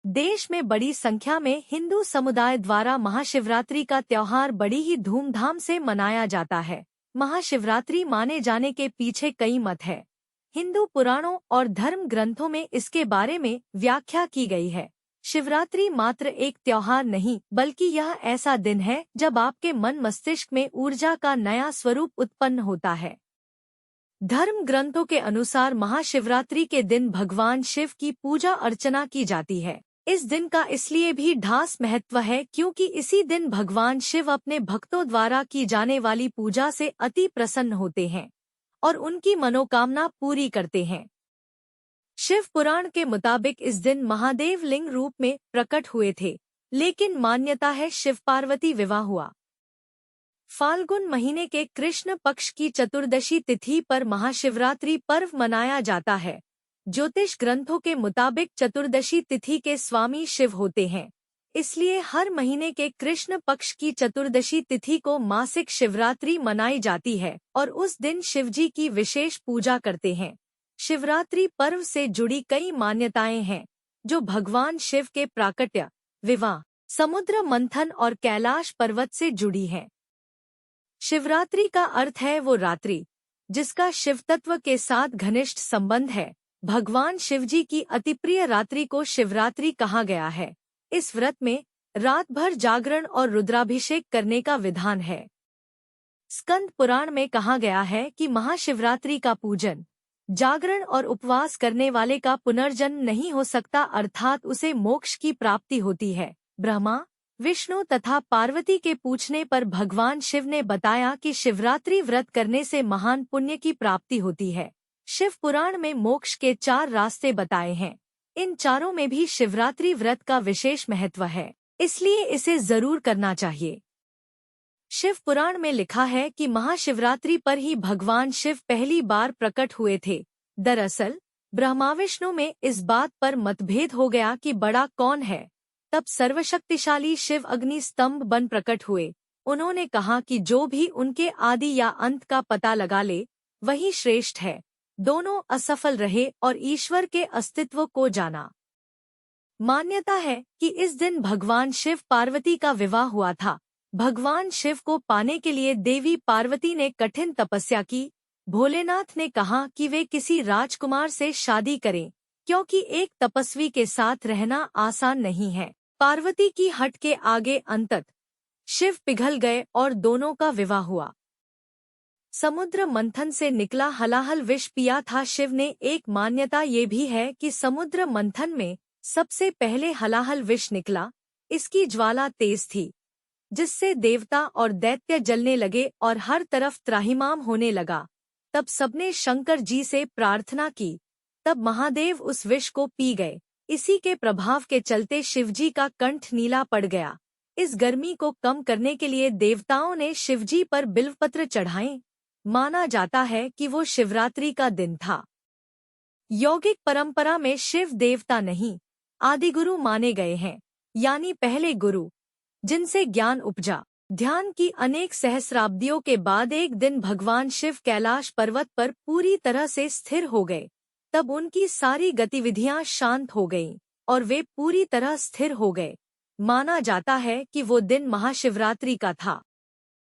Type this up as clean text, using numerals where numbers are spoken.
देश में बड़ी संख्या में हिंदू समुदाय द्वारा महाशिवरात्रि का त्योहार बड़ी ही धूमधाम से मनाया जाता है। महाशिवरात्रि माने जाने के पीछे कई मत है। हिंदू पुराणों और धर्म ग्रंथों में इसके बारे में व्याख्या की गई है। शिवरात्रि मात्र एक त्योहार नहीं, बल्कि यह ऐसा दिन है जब आपके मन मस्तिष्क में ऊर्जा का नया स्वरूप उत्पन्न होता है। धर्म ग्रंथों के अनुसार महाशिवरात्रि के दिन भगवान शिव की पूजा अर्चना की जाती है। इस दिन का इसलिए भी ढास महत्व है क्योंकि इसी दिन भगवान शिव अपने भक्तों द्वारा की जाने वाली पूजा से अति प्रसन्न होते हैं और उनकी मनोकामना पूरी करते हैं। शिव पुराण के मुताबिक इस दिन महादेव लिंग रूप में प्रकट हुए थे, लेकिन मान्यता है शिव पार्वती विवाह हुआ। फाल्गुन महीने के कृष्ण पक्ष की चतुर्दशी तिथि पर महाशिवरात्रि पर्व मनाया जाता है। ज्योतिष ग्रंथों के मुताबिक चतुर्दशी तिथि के स्वामी शिव होते हैं, इसलिए हर महीने के कृष्ण पक्ष की चतुर्दशी तिथि को मासिक शिवरात्रि मनाई जाती है और उस दिन शिवजी की विशेष पूजा करते हैं। शिवरात्रि पर्व से जुड़ी कई मान्यताएं हैं जो भगवान शिव के प्राकट्य, विवाह, समुद्र मंथन और कैलाश पर्वत से जुड़ी हैं। शिवरात्रि का अर्थ है वो रात्रि जिसका शिव तत्व के साथ घनिष्ठ संबंध है। भगवान शिवजी की अतिप्रिय रात्रि को शिवरात्रि कहा गया है। इस व्रत में रात भर जागरण और रुद्राभिषेक करने का विधान है। स्कंद पुराण में कहा गया है कि महाशिवरात्रि का पूजन, जागरण और उपवास करने वाले का पुनर्जन्म नहीं हो सकता, अर्थात उसे मोक्ष की प्राप्ति होती है। ब्रह्मा, विष्णु तथा पार्वती के पूछने पर भगवान शिव ने बताया कि शिवरात्रि व्रत करने से महान पुण्य की प्राप्ति होती है। शिव पुराण में मोक्ष के 4 रास्ते बताए हैं। इन चारों में भी शिवरात्रि व्रत का विशेष महत्व है, इसलिए इसे जरूर करना चाहिए। शिव पुराण में लिखा है कि महाशिवरात्रि पर ही भगवान शिव पहली बार प्रकट हुए थे। दरअसल ब्रह्मा विष्णु में इस बात पर मतभेद हो गया कि बड़ा कौन है। तब सर्वशक्तिशाली शिव अग्नि स्तंभ बन प्रकट हुए। उन्होंने कहा कि जो भी उनके आदि या अंत का पता लगा ले वही श्रेष्ठ है। दोनों असफल रहे और ईश्वर के अस्तित्व को जाना। मान्यता है कि इस दिन भगवान शिव पार्वती का विवाह हुआ था। भगवान शिव को पाने के लिए देवी पार्वती ने कठिन तपस्या की। भोलेनाथ ने कहा कि वे किसी राजकुमार से शादी करें, क्योंकि एक तपस्वी के साथ रहना आसान नहीं है। पार्वती की हट के आगे अंततः शिव पिघल गए और दोनों का विवाह हुआ। समुद्र मंथन से निकला हलाहल विष पिया था शिव ने। एक मान्यता ये भी है कि समुद्र मंथन में सबसे पहले हलाहल विष निकला। इसकी ज्वाला तेज थी, जिससे देवता और दैत्य जलने लगे और हर तरफ त्राहिमाम होने लगा। तब सबने शंकर जी से प्रार्थना की, तब महादेव उस विष को पी गए। इसी के प्रभाव के चलते शिवजी का कंठ नीला पड़ गया। इस गर्मी को कम करने के लिए देवताओं ने शिवजी पर बिल्वपत्र चढ़ाए। माना जाता है कि वो शिवरात्रि का दिन था। यौगिक परंपरा में शिव देवता नहीं, आदिगुरु माने गए हैं, यानी पहले गुरु जिनसे ज्ञान उपजा। ध्यान की अनेक सहस्राब्दियों के बाद एक दिन भगवान शिव कैलाश पर्वत पर पूरी तरह से स्थिर हो गए। तब उनकी सारी गतिविधियां शांत हो गईं और वे पूरी तरह स्थिर हो गए। माना जाता है कि वो दिन महाशिवरात्रि का था।